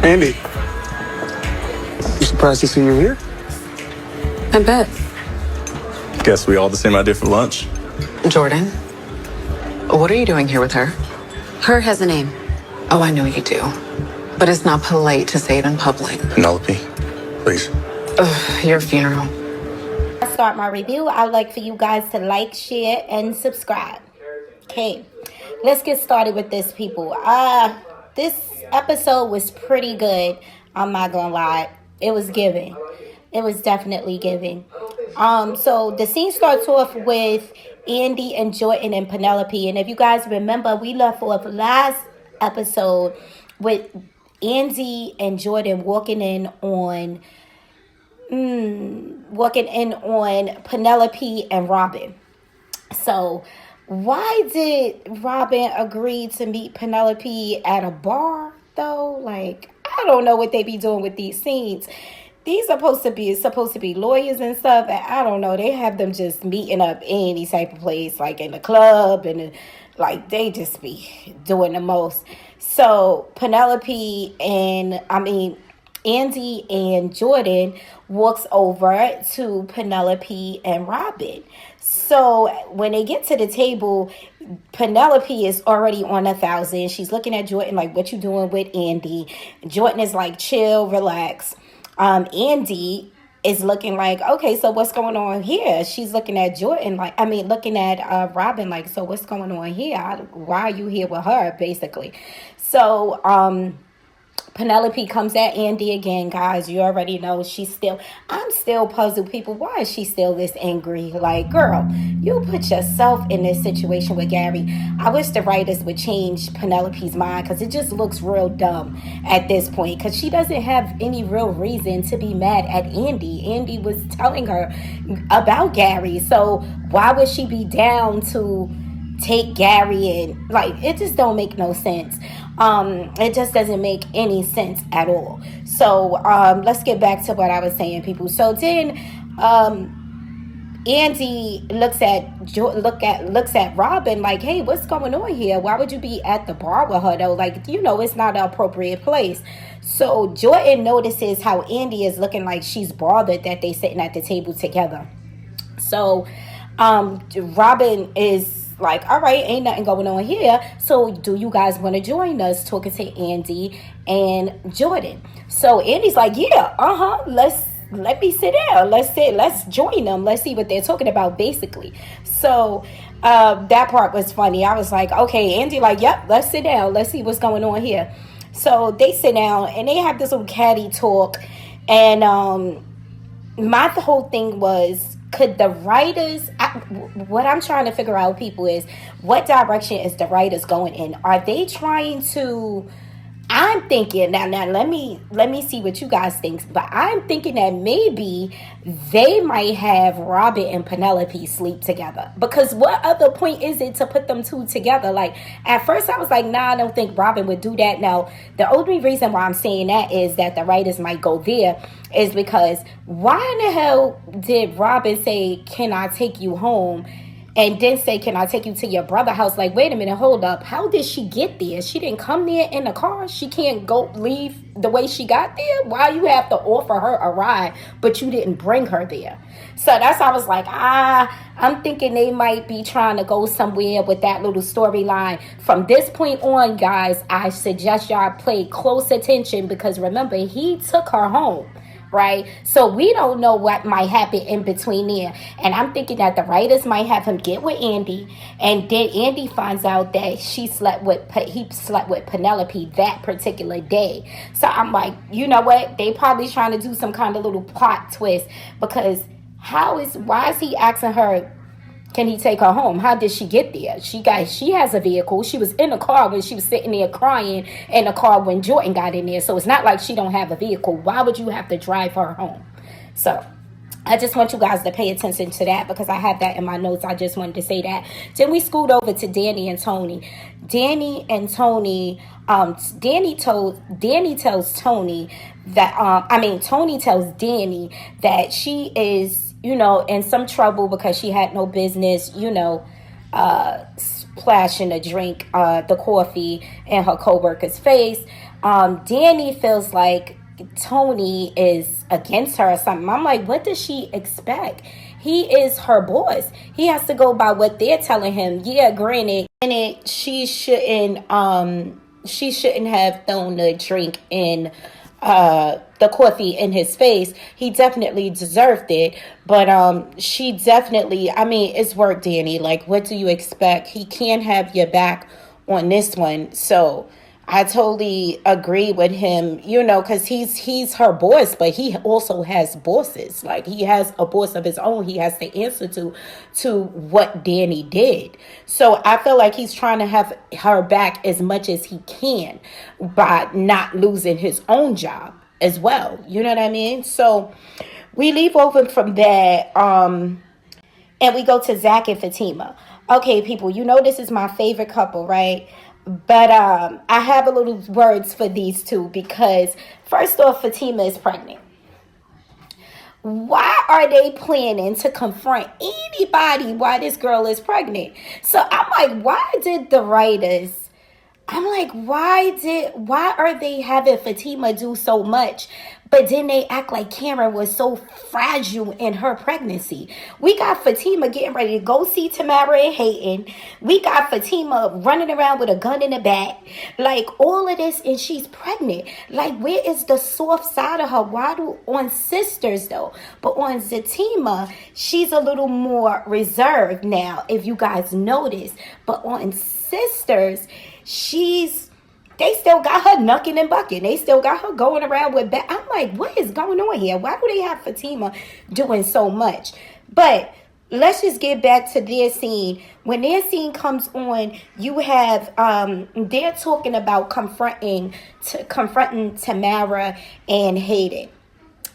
Andy, you surprised to see you here? I bet. Guess we all the same idea for lunch. Jordan, what are you doing here with her? Her has a name. Oh, I know you do. But it's not polite to say it in public. Penelope, please. Ugh, your funeral. I start my review. I'd like for you guys to like, share, and subscribe. Okay, let's get started with this, people. This episode was pretty good. I'm not gonna lie. It was giving. It was definitely giving. So the scene starts off with Andy and Jordan and Penelope. And if you guys remember, we left off last episode with Andy and Jordan walking in on Penelope and Robin. So why did Robin agree to meet Penelope at a bar though? Like, I don't know what they be doing with these scenes. These are supposed to be lawyers and stuff, and I don't know. They have them just meeting up in any type of place, like in the club, and like they just be doing the most. So Andy and Jordan walks over to Penelope and Robin. So when they get to the table, Penelope is already on 1,000. She's looking at Jordan like, "What you doing with Andy?" Jordan is like, "Chill, relax." Andy is looking like, "Okay, so what's going on here?" She's looking at Jordan looking at Robin like, "So what's going on here? Why are you here with her?" Basically. So Penelope comes at Andy again, guys. You already know I'm still puzzled, people. Why is she still this angry? Like, girl, you put yourself in this situation with Gary. I wish the writers would change Penelope's mind, because it just looks real dumb at this point, because she doesn't have any real reason to be mad at Andy. Andy was telling her about Gary, so why would she be down to take Gary? And like, it just don't make no sense. It just doesn't make any sense at all. So let's get back to what I was saying, people. So then Andy looks at Robin like, "Hey, what's going on here? Why would you be at the bar with her though? Like, it's not an appropriate place." So Jordan notices how Andy is looking like she's bothered that they sitting at the table together. So Robin is like, "All right, ain't nothing going on here. So do you guys want to join us?" Talking to Andy and Jordan. So Andy's like, "Yeah, let me sit down. Let's join them. Let's see what they're talking about," basically. So that part was funny. I was like, okay, Andy like, "Yep, let's sit down. Let's see what's going on here." So they sit down and they have this little catty talk. And my whole thing was, could the writers, what I'm trying to figure out, people, is what direction is the writers going in? Are they trying to, I'm thinking, now let me see what you guys think, but I'm thinking that maybe they might have Robin and Penelope sleep together, because what other point is it to put them two together? Like, at first I was like, nah, I don't think Robin would do that. Now, the only reason why I'm saying that is that the writers might go there is because why in the hell did Robin say, "Can I take you home?" and then say, "Can I take you to your brother's house?" Like, wait a minute, hold up. How did she get there? She didn't come there in the car. She can't leave the way she got there. Why you have to offer her a ride, but you didn't bring her there? So that's why I was like, I'm thinking they might be trying to go somewhere with that little storyline. From this point on, guys, I suggest y'all pay close attention, because remember, he took her home. Right? So we don't know what might happen in between there. And I'm thinking that the writers might have him get with Andy, and then Andy finds out that he slept with Penelope that particular day. So I'm like, you know what? They probably trying to do some kind of little plot twist, because why is he asking her, can he take her home? How did she get there? She has a vehicle. She was in the car when she was sitting there crying in the car when Jordan got in there. So it's not like she don't have a vehicle. Why would you have to drive her home? So I just want you guys to pay attention to that, because I have that in my notes. I just wanted to say that. Then we scoot over to Danny and Tony. Danny tells Tony that, Tony tells Danny that she is, in some trouble because she had no business, splashing the coffee in her coworker's face. Danny feels like Tony is against her or something. I'm like, what does she expect? He is her boss. He has to go by what they're telling him. Yeah, granted, she shouldn't have thrown the drink in the coffee in his face. He definitely deserved it. But she definitely, I mean, it's work, Danny. Like, what do you expect? He can't have your back on this one. So I totally agree with him, because he's her boss, but he also has bosses. Like, he has a boss of his own. He has to answer to what Danny did. So I feel like he's trying to have her back as much as he can by not losing his own job as well. You know what I mean? So we leave over from that, and we go to Zach and Fatima. Okay, people, this is my favorite couple, right? But I have a little words for these two because, first off, Fatima is pregnant. Why are they planning to confront anybody why this girl is pregnant? So I'm like, why are they having Fatima do so much? But then they act like Karen was so fragile in her pregnancy. We got Fatima getting ready to go see Tamara and Hayden. We got Fatima running around with a gun in the back. Like, all of this, and she's pregnant. Like, where is the soft side of her? On Sisters, though? But on Zatima, she's a little more reserved now, if you guys notice. But on Sisters, they still got her knucking and bucking. They still got her going around with I'm like, what is going on here? Why do they have Fatima doing so much? But let's just get back to their scene. When their scene comes on, you have they're talking about confronting Tamara and Hayden.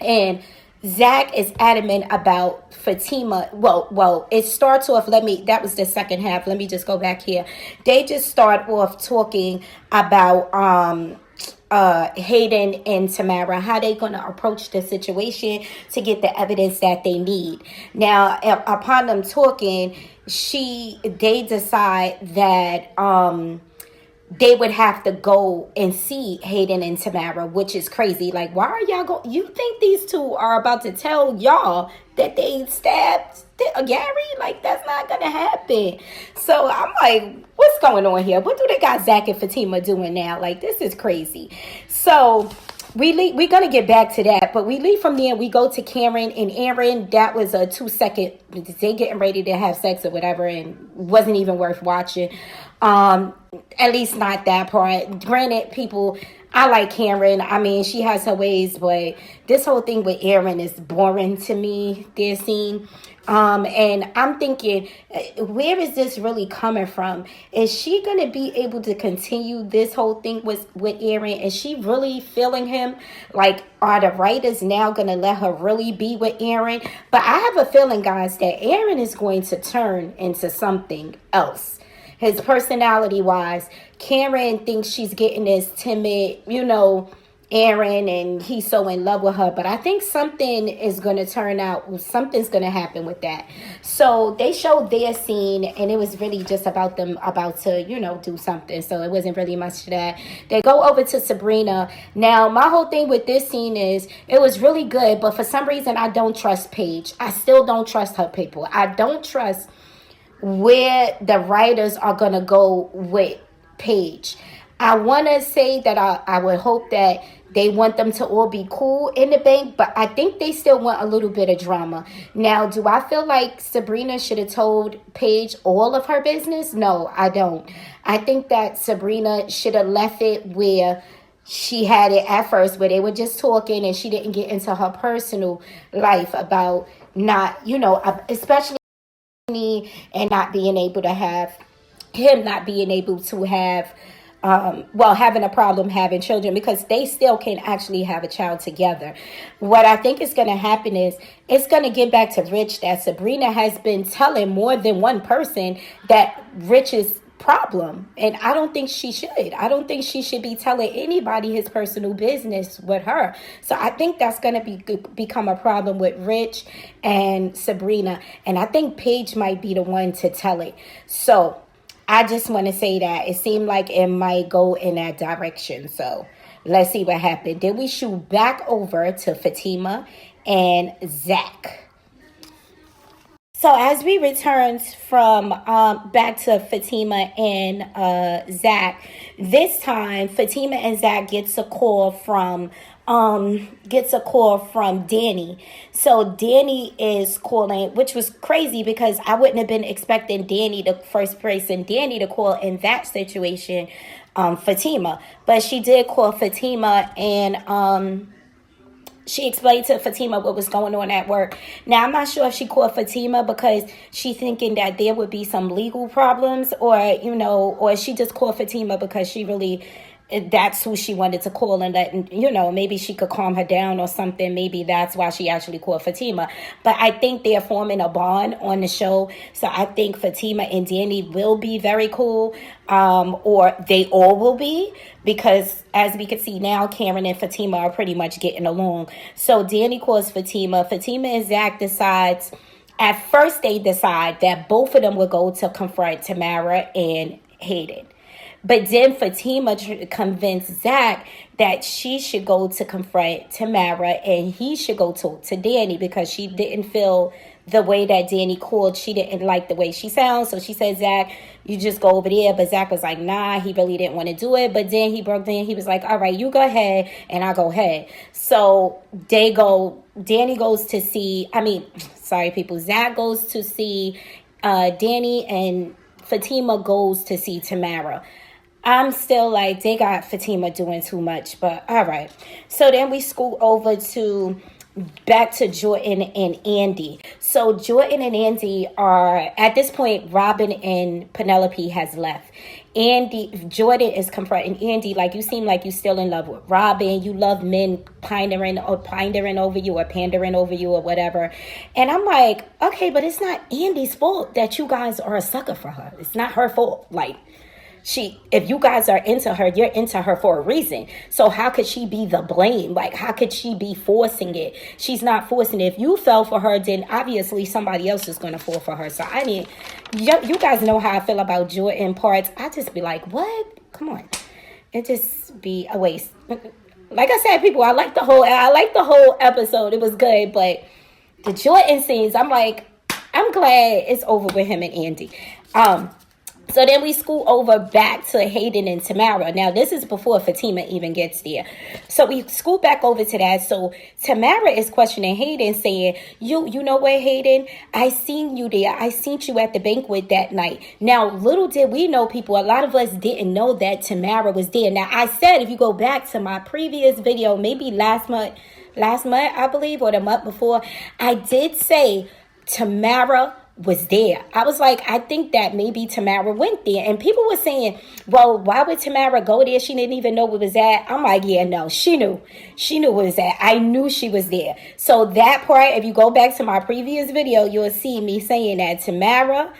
And Zach is adamant about Fatima. Well, it starts off, that was the second half. Let me just go back here. They just start off talking about Hayden and Tamara, how they going to approach the situation to get the evidence that they need. Now, upon them talking, they decide that they would have to go and see Hayden and Tamara, which is crazy. Like, why are y'all going? You think these two are about to tell y'all that they stabbed Gary? Like, that's not going to happen. So I'm like, what's going on here? What do they got Zach and Fatima doing now? Like, this is crazy. So we're going to get back to that, but we leave from there. We go to Karen and Aaron. That was a 2-second, they getting ready to have sex or whatever, and wasn't even worth watching. At least not that part. Granted, people, I like Karen. I mean, she has her ways, but this whole thing with Aaron is boring to me, their scene. And I'm thinking, where is this really coming from? Is she going to be able to continue this whole thing with Aaron? Is she really feeling him? Like, are the writers now going to let her really be with Aaron? But I have a feeling, guys, that Aaron is going to turn into something else. His personality-wise, Karen thinks she's getting this timid, Aaron, and he's so in love with her. But I think something is going to something's going to happen with that. So they showed their scene, and it was really just about them about to, do something. So it wasn't really much to that. They go over to Sabrina. Now, my whole thing with this scene is it was really good, but for some reason, I don't trust Paige. I still don't trust her people. I don't trust where the writers are going to go with Paige. I want to say that I would hope that they want them to all be cool in the bank, but I think they still want a little bit of drama. Now, do I feel like Sabrina should have told Paige all of her business? No, I don't. I think that Sabrina should have left it where she had it at first, where they were just talking and she didn't get into her personal life about not, especially and not being able to have him not being able to have having a problem having children, because they still can actually have a child together. What I think is going to happen is it's going to get back to Rich, that Sabrina has been telling more than one person that Rich's problem, and I don't think she should. I don't think she should be telling anybody his personal business with her. So I think that's going to become a problem with Rich and Sabrina, and I think Paige might be the one to tell it. So I just want to say that it seemed like it might go in that direction. So Let's see what happened. Then we shoot back over to Fatima and Zach. So as we returned from back to Fatima and Zach, this time Fatima and Zach gets a call from Danny. So Danny is calling, which was crazy because I wouldn't have been expecting Danny, the first person Danny to call in that situation, Fatima. But she did call Fatima and she explained to Fatima what was going on at work. Now, I'm not sure if she called Fatima because she thinking that there would be some legal problems or, or she just called Fatima because she really, that's who she wanted to call and that, maybe she could calm her down or something. Maybe that's why she actually called Fatima. But I think they're forming a bond on the show. So I think Fatima and Danny will be very cool. Or they all will be, because as we can see now, Karen and Fatima are pretty much getting along. So Danny calls Fatima. Fatima and Zach decides, at first they decide that both of them will go to confront Tamara and Hayden. But then Fatima convinced Zach that she should go to confront Tamara and he should go talk to Danny because she didn't feel the way that Danny called. She didn't like the way she sounds. So she said, Zach, you just go over there. But Zach was like, nah, he really didn't want to do it. But then he broke down. He was like, all right, you go ahead and I'll go ahead. So Danny goes to see, Zach goes to see Danny and Fatima goes to see Tamara. I'm still like, they got Fatima doing too much, but all right. So then we scoot over back to Jordan and Andy. So Jordan and Andy are, at this point, Robin and Penelope has left. Jordan is confronting Andy, like, you seem like you still in love with Robin. You love men pandering over you or pandering over you or whatever. And I'm like, okay, but it's not Andy's fault that you guys are a sucker for her. It's not her fault. Like, if you guys are into her, you're into her for a reason. So how could she be the blame? Like, how could she be forcing it? She's not forcing it. If you fell for her, then obviously somebody else is going to fall for her. So you guys know how I feel about Jordan parts. I just be like, what? Come on. It just be a waste. Like I said, people, I like the whole episode. It was good, but the Jordan scenes, I'm like, I'm glad it's over with him and Andy. So then we scoot over back to Hayden and Tamara. Now, this is before Fatima even gets there. So we scoot back over to that. So Tamara is questioning Hayden, saying, you know what, Hayden? I seen you there. I seen you at the banquet that night. Now, little did we know, people, a lot of us didn't know that Tamara was there. Now, I said, if you go back to my previous video, maybe last month, I believe, or the month before, I did say Tamara was there. I was like, I think that maybe Tamara went there. And people were saying, well, why would Tamara go there? She didn't even know where it was at. I'm like, yeah, no, she knew. She knew where it was at. I knew she was there. So that part, if you go back to my previous video, you'll see me saying that Tamara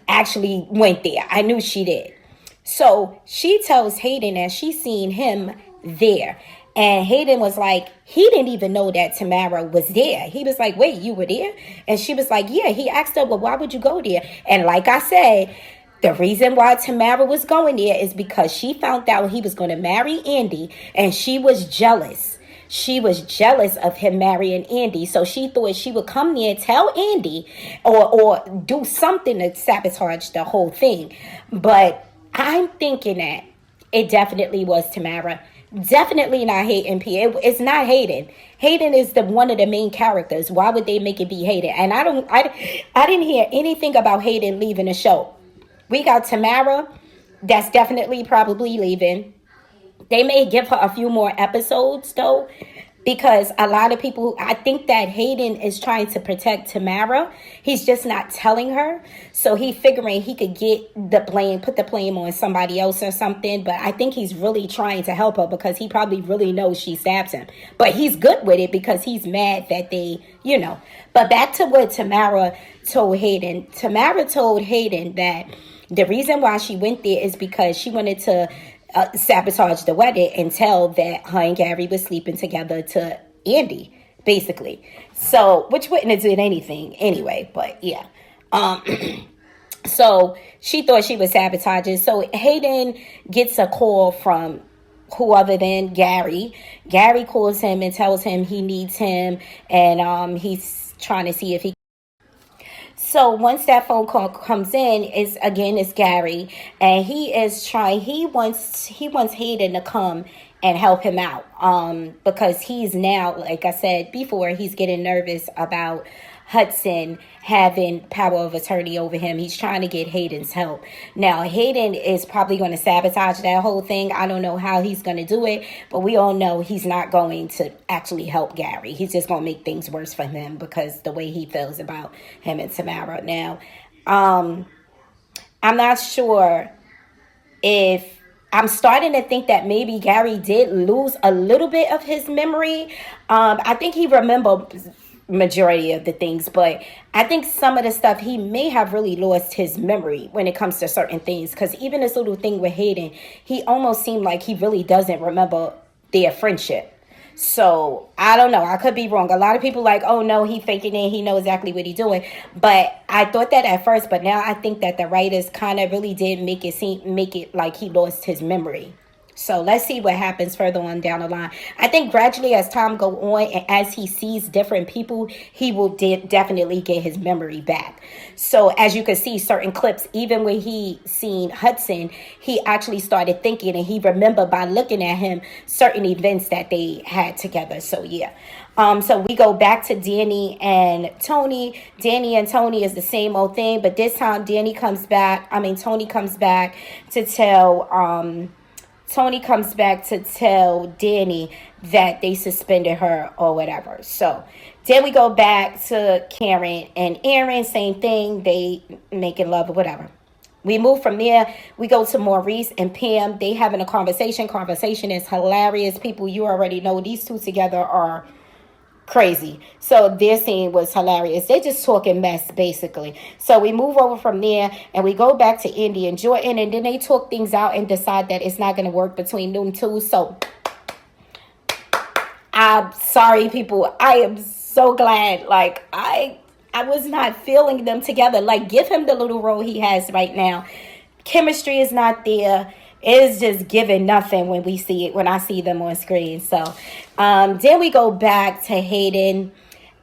actually went there. I knew she did. So she tells Hayden that she seen him there. And Hayden was like, he didn't even know that Tamara was there. He was like, wait, you were there? And she was like, yeah. He asked her, well, why would you go there? And like I said, the reason why Tamara was going there is because she found out he was going to marry Andy, and she was jealous. She was jealous of him marrying Andy. So she thought she would come there and tell Andy or do something to sabotage the whole thing. But I'm thinking that it definitely was Tamara. Definitely not Hayden. It's not Hayden. Hayden is one of the main characters. Why would they make it be Hayden? And I didn't hear anything about Hayden leaving the show. We got Tamara, that's definitely probably leaving. They may give her a few more episodes though, because a lot of people, I think that Hayden is trying to protect Tamara. He's just not telling her. So he figuring he could get the blame, put the blame on somebody else or something. But I think he's really trying to help her because he probably really knows she stabs him. But he's good with it because he's mad that they, But back to what Tamara told Hayden. Tamara told Hayden that the reason why she went there is because she wanted to sabotage the wedding and tell that her and Gary was sleeping together to Andy, basically. So, which wouldn't have did anything anyway, but yeah. So she thought she was sabotaging. So Hayden gets a call from who other than Gary. Gary calls him and tells him he needs him, and he's trying to see if he. So once that phone call comes in, it's Gary, and he wants Hayden to come and help him out, because he's now, like I said before, he's getting nervous about Hudson having power of attorney over him. He's trying to get Hayden's help. Now, Hayden is probably going to sabotage that whole thing. I don't know how he's going to do it, but we all know he's not going to actually help Gary. He's just going to make things worse for him because the way he feels about him and Tamara. Now, I'm not sure if I'm starting to think that maybe Gary did lose a little bit of his memory. I think he remembers majority of the things, but I think some of the stuff he may have really lost his memory when it comes to certain things, because even this little thing with Hayden, he almost seemed like he really doesn't remember their friendship. So I don't know, I could be wrong. A lot of people like, oh no, he faking it, he knows exactly what he's doing, but I thought that at first, but now I think that the writers kind of really did make it like he lost his memory. So let's see what happens further on down the line. I think gradually as time go on and as he sees different people, he will definitely get his memory back. So as you can see, certain clips, even when he seen Hudson, he actually started thinking, and he remembered by looking at him certain events that they had together. So yeah. So we go back to Danny and Tony. Danny and Tony is the same old thing, but this time Tony comes back to tell Tony comes back to tell Danny that they suspended her or whatever. So then we go back to Karen and Aaron, same thing. They making love or whatever. We move from there. We go to Maurice and Pam. They having a conversation. Conversation is hilarious. People, you already know these two together are crazy. So their scene was hilarious. They're just talking mess, basically. So we move over from there and we go back to Indy and Jordan, and then they talk things out and decide that it's not going to work between them two. So I'm sorry, people. I am so glad. Like, I was not feeling them together. Like, give him the little role he has right now. Chemistry is not there. It's just giving nothing when I see them on screen. So then we go back to Hayden,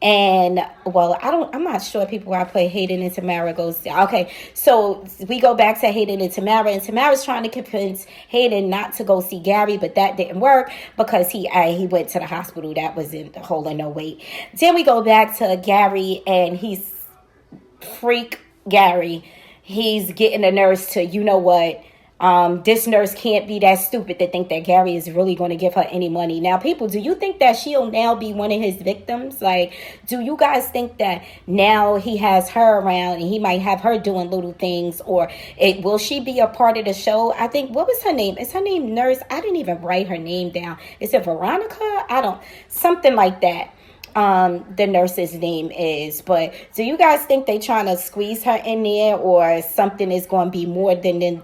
and well, I'm not sure people why I put Hayden and Tamara goes. Okay, so we go back to Hayden and Tamara's trying to convince Hayden not to go see Gary, but that didn't work because he went to the hospital. That was in holding no weight. Then we go back to Gary, and he's freak Gary. He's getting the nurse to, you know what? This nurse can't be that stupid to think that Gary is really going to give her any money. Now, people, do you think that she'll now be one of his victims? Like, do you guys think that now he has her around and he might have her doing little things, or will she be a part of the show? I think, what was her name? Is her name Nurse? I didn't even write her name down. Is it Veronica? Something like that. The nurse's name is, but do you guys think they trying to squeeze her in there, or something is going to be more than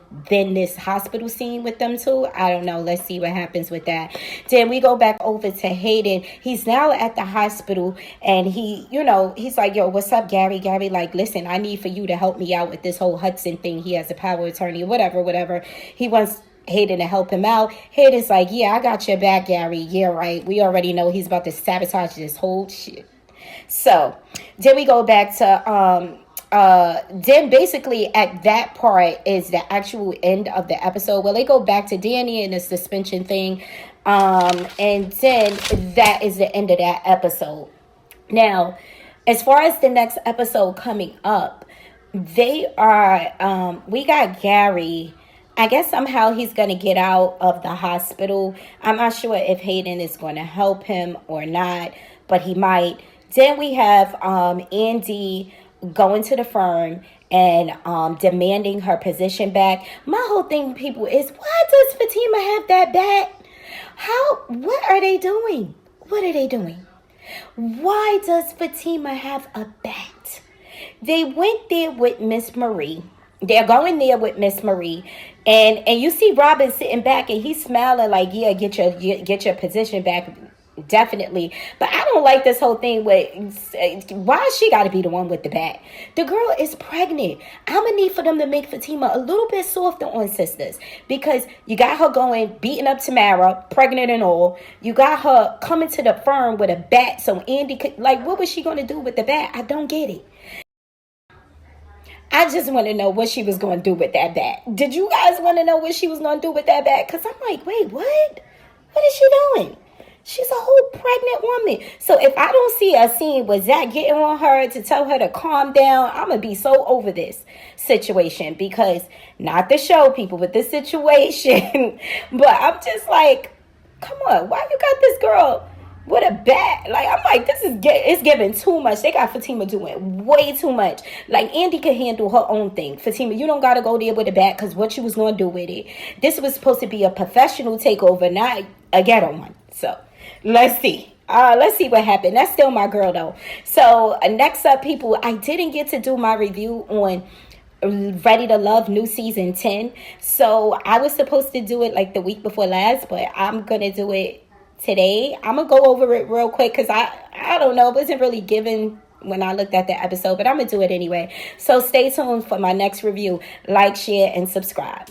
this hospital scene with them two? I don't know. Let's see what happens with that. Then we go back over to Hayden. He's now at the hospital, and he's like, yo, what's up, Gary? Gary, like, listen, I need for you to help me out with this whole Hudson thing. He has a power of attorney, whatever. He wants Hayden to help him out. Hayden's like, yeah, I got your back, Gary. Yeah, right. We already know he's about to sabotage this whole shit. So then we go back to then basically at that part is the actual end of the episode. Well, they go back to Danny and the suspension thing, and then that is the end of that episode. Now, as far as the next episode coming up, we got Gary. I guess somehow he's going to get out of the hospital. I'm not sure if Hayden is going to help him or not, but he might. Then we have Andy going to the firm and demanding her position back. My whole thing, people, is why does Fatima have that bat? What are they doing? What are they doing? Why does Fatima have a bat? They went there with Miss Marie. They're going there with Miss Marie, and you see Robin sitting back, and he's smiling like, yeah, get your position back. definitely. But I don't like this whole thing with why she got to be the one with the bat. The girl is pregnant. I'm gonna need for them to make Fatima a little bit softer on Sisters, because you got her going beating up Tamara, pregnant and all. You got her coming to the firm with a bat, so Andy could, like, what was she gonna do with the bat? I don't get it. I just want to know what she was going to do with that bat. Did you guys want to know what she was going to do with that bat? Because I'm like, wait, what? What is she doing? She's a whole pregnant woman. So if I don't see a scene with Zach getting on her to tell her to calm down, I'm going to be so over this situation, because not the show, people, but the situation. But I'm just like, come on, why you got this girl with a bat? Like, I'm like, it's giving too much. They got Fatima doing way too much. Like, Andy can handle her own thing. Fatima, you don't got to go there with a bat, because what you was going to do with it. This was supposed to be a professional takeover, not a ghetto one. So, let's see. Let's see what happened. That's still my girl, though. So, next up, people, I didn't get to do my review on Ready to Love new season 10. So, I was supposed to do it like the week before last, but I'm going to do it today. I'm gonna go over it real quick, because I don't know, it wasn't really given when I looked at the episode, but I'm gonna do it anyway. So stay tuned for my next review. Like, share, and subscribe.